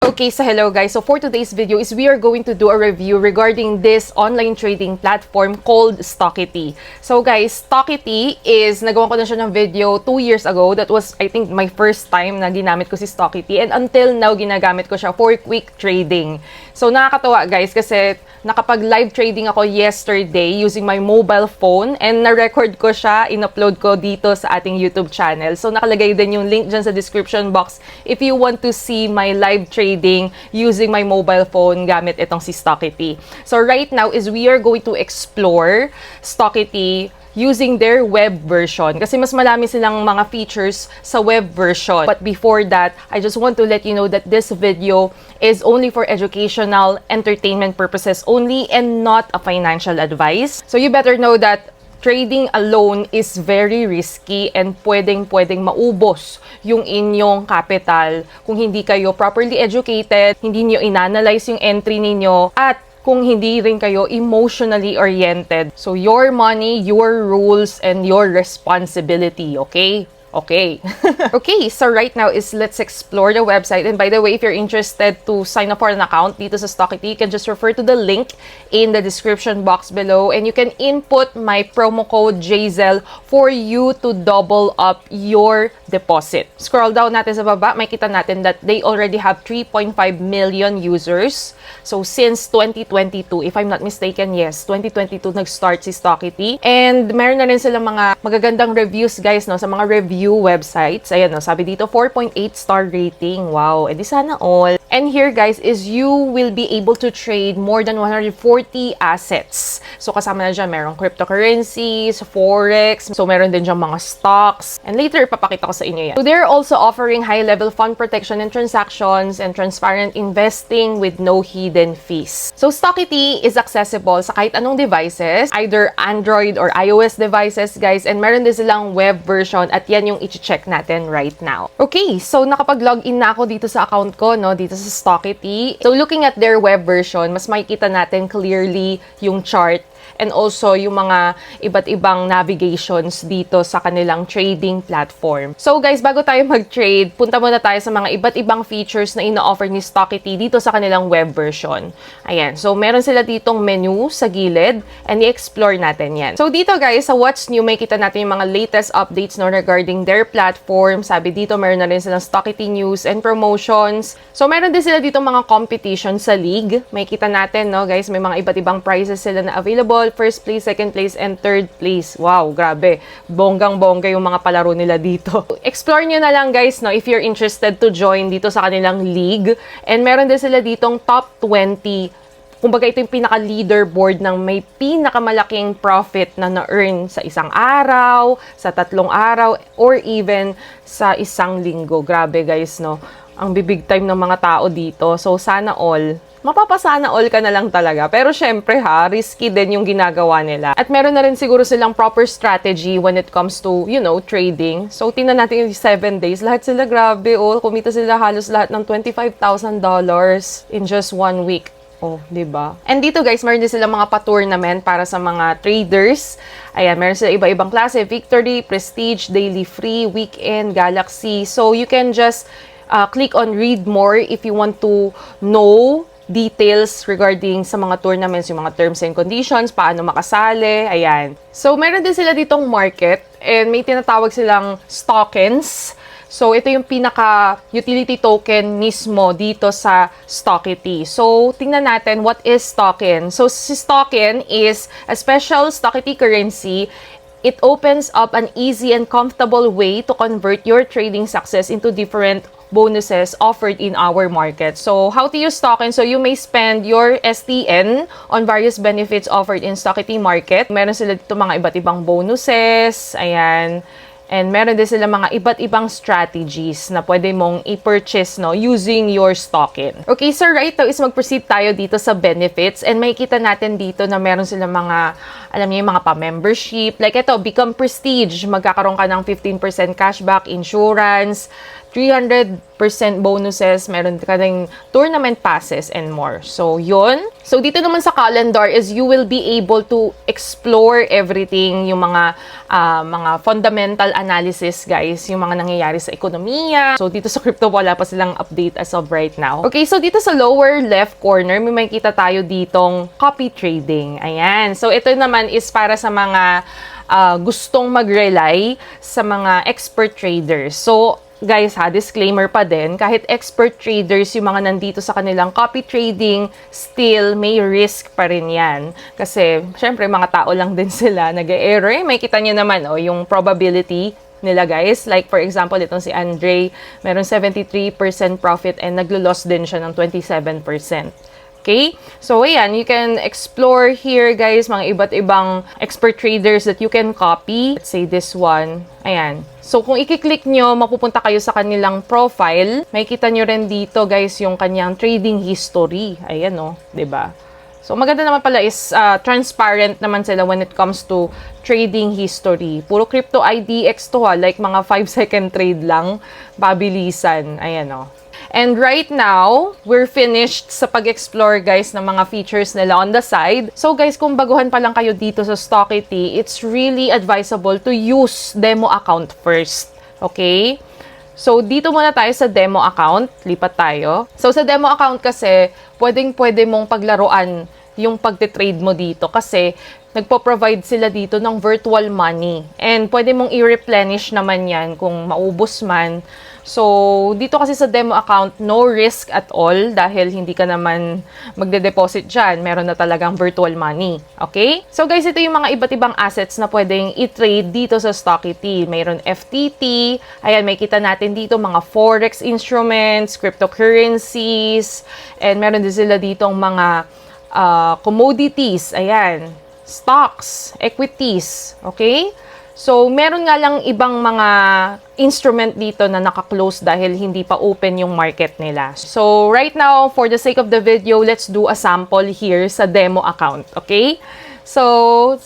Okay, so hello guys. So for today's video is we are going to do a review regarding this online trading platform called Stockity. So guys, Stockity is, nagawa ko na siya ng video 2 years ago. That was, I think, my first time na ginamit ko si Stockity. And until now, ginagamit ko siya for quick trading. So nakakatawa guys kasi nakapag-live trading ako yesterday using my mobile phone and na-record ko siya, in-upload ko dito sa ating YouTube channel. So nakalagay din yung link dyan sa description box if you want to see my live trading using my mobile phone gamit itong si Stockity. So right now is we are going to explore Stockity using their web version kasi mas marami silang mga features sa web version. But before that, I just want to let you know that this video is only for educational, entertainment purposes only and not a financial advice. So you better know that trading alone is very risky and pwedeng maubos yung inyong capital kung hindi kayo properly educated, hindi niyo inanalyze yung entry ninyo, at kung hindi rin kayo emotionally oriented. So your money, your rules, and your responsibility, okay? Okay. Okay, so right now is let's explore the website. And by the way, if you're interested to sign up for an account dito sa Stockity, you can just refer to the link in the description box below and you can input my promo code JZEL for you to double up your deposit. Scroll down natin sa baba, makita natin that they already have 3.5 million users. So since 2022, if I'm not mistaken, yes, 2022 nag-start si Stockity. And meron na rin silang mga magagandang reviews guys, no, sa mga review websites. Ayan, no, sabi dito 4.8 star rating. Wow, edi sana all. And here guys is you will be able to trade more than 140 assets. So kasama na dyan, merong cryptocurrencies, forex, so meron din dyan mga stocks. And later, ipapakita ko sa inyo yan. So they're also offering high-level fund protection and transactions and transparent investing with no hidden fees. So Stockity is accessible sa kahit anong devices, either Android or iOS devices guys, and meron din silang web version at yan yung i-check natin right now. Okay, so nakapag-login na ako dito sa account ko, no, dito sa Stockity. So looking at their web version, mas makikita natin clearly yung chart and also yung mga iba't ibang navigations dito sa kanilang trading platform. So guys, bago tayo mag-trade, punta muna tayo sa mga iba't ibang features na ina-offer ni Stockity dito sa kanilang web version. Ayan, so meron sila ditong menu sa gilid and i-explore natin yan. So dito guys, sa What's New, may kita natin yung mga latest updates no, regarding their platform. Sabi dito, meron na rin silang Stockity news and promotions. So meron din sila ditong mga competition sa league. May kita natin, no guys, may mga iba't ibang prizes sila na available. First place, second place, and third place. Wow, grabe. Bonggang-bongga yung mga palaro nila dito. Explore nyo na lang guys, no, if you're interested to join dito sa kanilang league. And meron din sila ditong top 20. Kumbaga ito yung pinaka-leaderboard ng may pinakamalaking profit na na-earn sa isang araw, sa 3 araw, or even sa isang linggo. Grabe guys, no. Ang bibig time ng mga tao dito. So sana all, mapapasana all ka na lang talaga. Pero syempre ha, risky din yung ginagawa nila. At meron na rin siguro silang proper strategy when it comes to, you know, trading. So tingnan natin yung 7 days. Lahat sila grabe, oh. Kumita sila halos lahat ng $25,000 in just 1 week. Oh, diba? And dito guys, meron din sila mga pa-tournament para sa mga traders. Ayan, meron sila iba-ibang klase. Victory, Prestige, Daily Free, Weekend, Galaxy. So you can just click on read more if you want to know details regarding sa mga tournaments, yung mga terms and conditions, paano makasali, ayan. So, meron din sila ditong market and may tinatawag silang tokens. So, ito yung pinaka-utility token mismo dito sa Stockity. So, tingnan natin what is token. So, si token is a special Stockity currency. It opens up an easy and comfortable way to convert your trading success into different bonuses offered in our market. So, how to use token? So, you may spend your STN on various benefits offered in Stockity market. Meron sila dito mga iba't ibang bonuses. Ayan. And meron din sila mga iba't ibang strategies na pwede mong i-purchase, no, using your token. Okay, so right now is mag-proceed tayo dito sa benefits and makikita natin dito na meron sila mga, alam niyo, yung mga pa-membership. Like ito, Become Prestige, magkakaroon ka ng 15% cashback, insurance, 300% bonuses, meron ka ring tournament passes and more. So, yun. So, dito naman sa calendar is you will be able to explore everything, yung mga fundamental analysis, guys, yung mga nangyayari sa ekonomiya. So, dito sa crypto, wala pa silang update as of right now. Okay, so dito sa lower left corner, may makikita tayo ditong copy trading. Ayan. So, ito naman is para sa mga gustong mag-rely sa mga expert traders. So, guys ha, disclaimer pa din, kahit expert traders yung mga nandito sa kanilang copy trading, still may risk pa rin yan. Kasi, syempre, mga tao lang din sila, nag-error. May kita nyo naman, yung probability nila, guys. Like, for example, itong si Andre, meron 73% profit and naglo-loss din siya ng 27%. Okay? So, ayan, you can explore here, guys, mga iba't ibang expert traders that you can copy. Let's say this one. Ayan. So, kung i-click nyo, mapupunta kayo sa kanilang profile. Makikita nyo rin dito, guys, yung kanyang trading history. Ayan, o. Diba? So, maganda naman pala is transparent naman sila when it comes to trading history. Puro crypto IDX to, ha. Like, mga 5-second trade lang. Pabilisan. Ayan, o. And right now, we're finished sa pag-explore, guys, ng mga features nila on the side. So, guys, kung baguhan pa lang kayo dito sa Stockity, it's really advisable to use demo account first. Okay? So, dito muna tayo sa demo account. Lipat tayo. So, sa demo account kasi, pwede mong paglaruan yung pagte-trade mo dito kasi nagpo-provide sila dito ng virtual money. And pwede mong i-replenish naman yan kung maubos man. So, dito kasi sa demo account, no risk at all dahil hindi ka naman magde-deposit dyan. Meron na talagang virtual money. Okay? So, guys, ito yung mga iba't ibang assets na pwedeng i-trade dito sa Stockity. Mayroon FTT. Ayan, may kita natin dito mga forex instruments, cryptocurrencies, and meron din sila ditong mga commodities. Ayan. Stocks, equities. Okay? So, meron nga lang ibang mga instrument dito na naka-close dahil hindi pa open yung market nila. So, right now, for the sake of the video, let's do a sample here sa demo account. Okay? So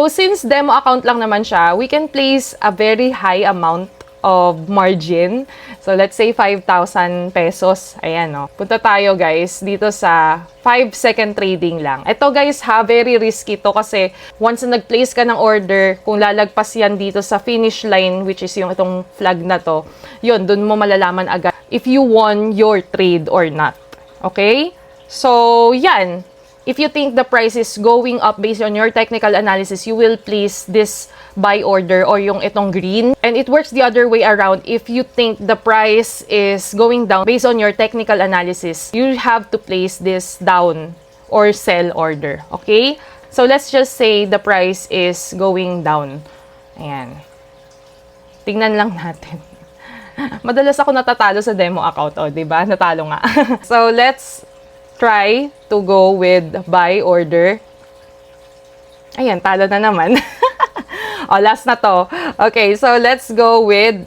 since demo account lang naman siya, we can place a very high amount of margin. So, let's say 5,000 pesos. Ayan, no. Punta tayo, guys, dito sa 5-second trading lang. Ito, guys, very risky to kasi once na nag-place ka ng order, kung lalagpas yan dito sa finish line, which is yung itong flag na to, yun, dun mo malalaman agad if you won your trade or not. Okay? So, yan. If you think the price is going up based on your technical analysis, you will place this buy order or yung itong green. And it works the other way around. If you think the price is going down based on your technical analysis, you have to place this down or sell order. Okay? So, let's just say the price is going down. Ayan. Tingnan lang natin. Madalas ako natatalo sa demo account. O, diba? Natalo nga. So, let's try to go with buy order. Ayan, talo na naman. O, last na to. Okay, so let's go with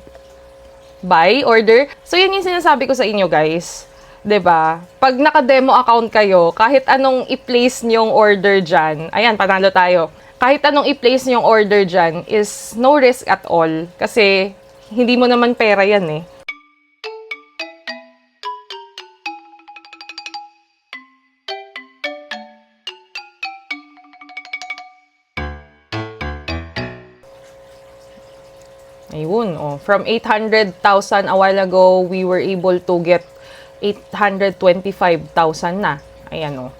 buy order. So, yan yung sinasabi ko sa inyo, guys. 'Di ba? Pag naka-demo account kayo, kahit anong i-place niyong order dyan, ayan, panalo tayo. Kahit anong i-place niyong order dyan is no risk at all. Kasi, hindi mo naman pera yan eh. Ayun, oh. From 800,000 a while ago, we were able to get 825,000 na. Ayan, oh.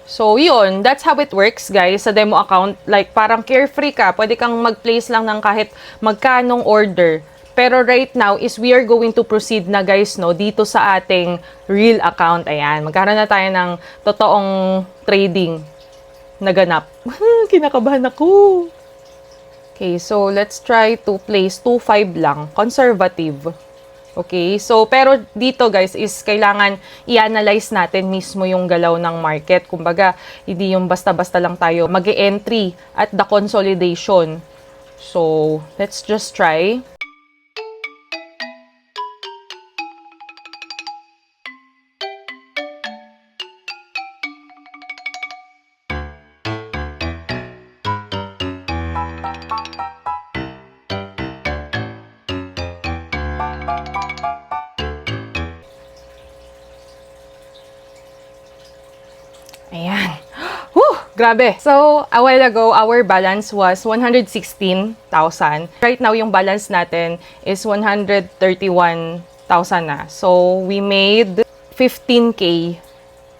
So, yun. That's how it works, guys, sa demo account. Like, parang carefree ka. Pwede kang mag-place lang ng kahit magkanong order. Pero right now is we are going to proceed na, guys, no, dito sa ating real account. Ayan, magkaroon na tayo ng totoong trading na ganap. Kinakabahan ako. Okay, so let's try to place 2.5 lang, conservative. Okay, so pero dito, guys, is kailangan i-analyze natin mismo yung galaw ng market. Kumbaga, hindi yung basta-basta lang tayo mag-e-entry at the consolidation. So, let's just try. Ayan. Whew, grabe. So, a while ago, our balance was 116,000. Right now, yung balance natin is 131,000 na. So, we made 15K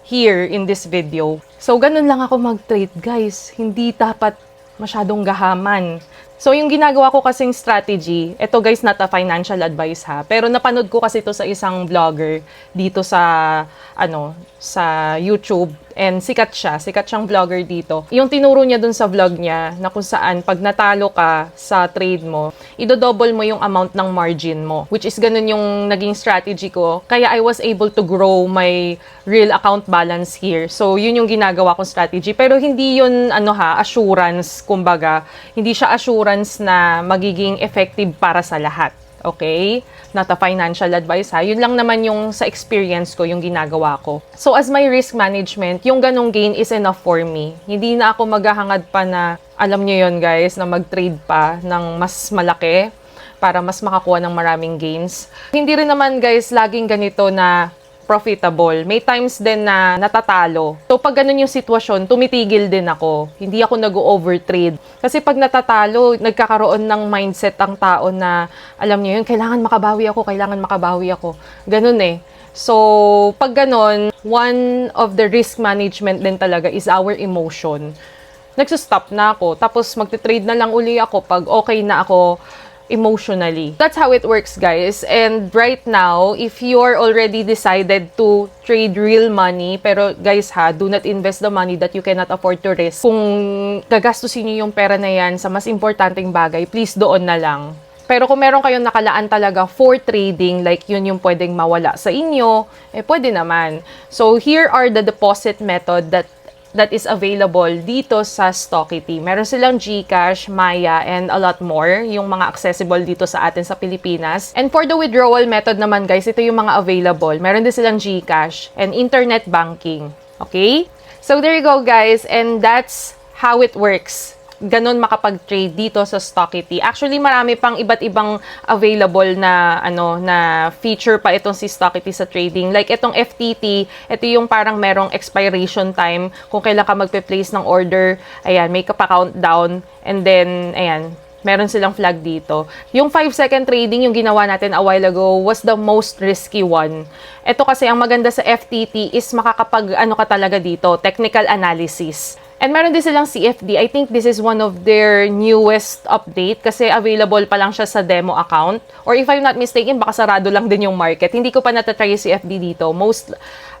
here in this video. So, ganun lang ako mag-trade, guys. Hindi dapat masyadong gahaman. So, yung ginagawa ko kasing strategy, ito guys, not a financial advice ha, pero napanood ko kasi ito sa isang vlogger dito sa, sa YouTube, and sikat siyang vlogger dito. Yung tinuro niya dun sa vlog niya, na kung saan pag natalo ka sa trade mo, idodouble mo yung amount ng margin mo, which is ganun yung naging strategy ko. Kaya I was able to grow my real account balance here. So, yun yung ginagawa kong strategy. Pero hindi yun, assurance, kumbaga. Hindi siya assurance na magiging effective para sa lahat. Okay? Not a financial advice ha. Yun lang naman yung sa experience ko, yung ginagawa ko. So, as my risk management, yung ganong gain is enough for me. Hindi na ako maghahangad pa na, alam nyo yun guys, na mag-trade pa ng mas malaki para mas makakuha ng maraming gains. Hindi rin naman guys, laging ganito na profitable. May times din na natatalo. So, pag ganun yung sitwasyon, tumitigil din ako. Hindi ako nag-overtrade. Kasi pag natatalo, nagkakaroon ng mindset ang tao na, alam niyo yun, kailangan makabawi ako. Ganun eh. So, pag ganun, one of the risk management din talaga is our emotion. Nagsusstop na ako. Tapos, magte-trade na lang uli ako pag okay na ako emotionally. That's how it works, guys. And right now, if you're already decided to trade real money, pero guys ha, do not invest the money that you cannot afford to risk. Kung gagastusin niyo yung pera na yan sa mas importanteng bagay, please doon na lang. Pero kung meron kayong nakalaan talaga for trading, like yun yung pwedeng mawala sa inyo, pwede naman. So, here are the deposit method that is available dito sa Stockity. Meron silang GCash, Maya, and a lot more, yung mga accessible dito sa atin sa Pilipinas. And for the withdrawal method naman guys, ito yung mga available. Meron din silang GCash and internet banking. Okay? So there you go guys, and that's how it works. Ganon makapag-trade dito sa Stockity. Actually, marami pang iba't ibang available na na feature pa itong si Stockity sa trading. Like itong FTT, ito yung parang merong expiration time kung kailan ka magpe-place ng order. Ayan, may pa-countdown, and then ayan, meron silang flag dito. Yung 5-second trading, yung ginawa natin a while ago, was the most risky one. Ito kasi, ang maganda sa FTT is makakapag, ka talaga dito, technical analysis. And meron din silang CFD. I think this is one of their newest update kasi available pa lang siya sa demo account. Or if I'm not mistaken, baka sarado lang din yung market. Hindi ko pa natatry yung CFD dito.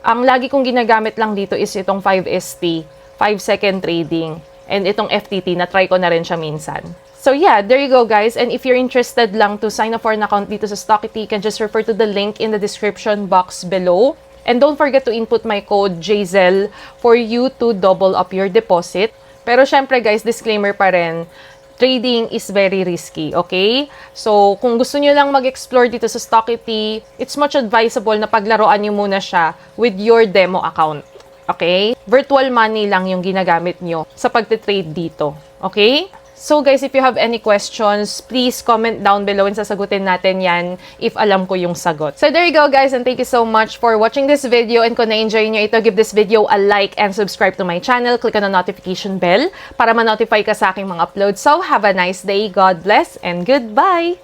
Ang lagi kong ginagamit lang dito is itong 5ST, 5-second trading. And itong FTT, na-try ko na rin siya minsan. So yeah, there you go guys. And if you're interested lang to sign up for an account dito sa Stockity, you can just refer to the link in the description box below. And don't forget to input my code JZEL for you to double up your deposit. Pero syempre guys, disclaimer pa rin, trading is very risky, okay? So, kung gusto nyo lang mag-explore dito sa Stockity, it's much advisable na paglaruan nyo muna siya with your demo account, okay? Virtual money lang yung ginagamit nyo sa pagtitrade dito, okay? So guys, if you have any questions, please comment down below and sasagutin natin yan if alam ko yung sagot. So there you go guys, and thank you so much for watching this video. And kung na-enjoy nyo ito, give this video a like and subscribe to my channel. Click on the notification bell para ma-notify ka sa aking mga uploads. So have a nice day, God bless, and goodbye!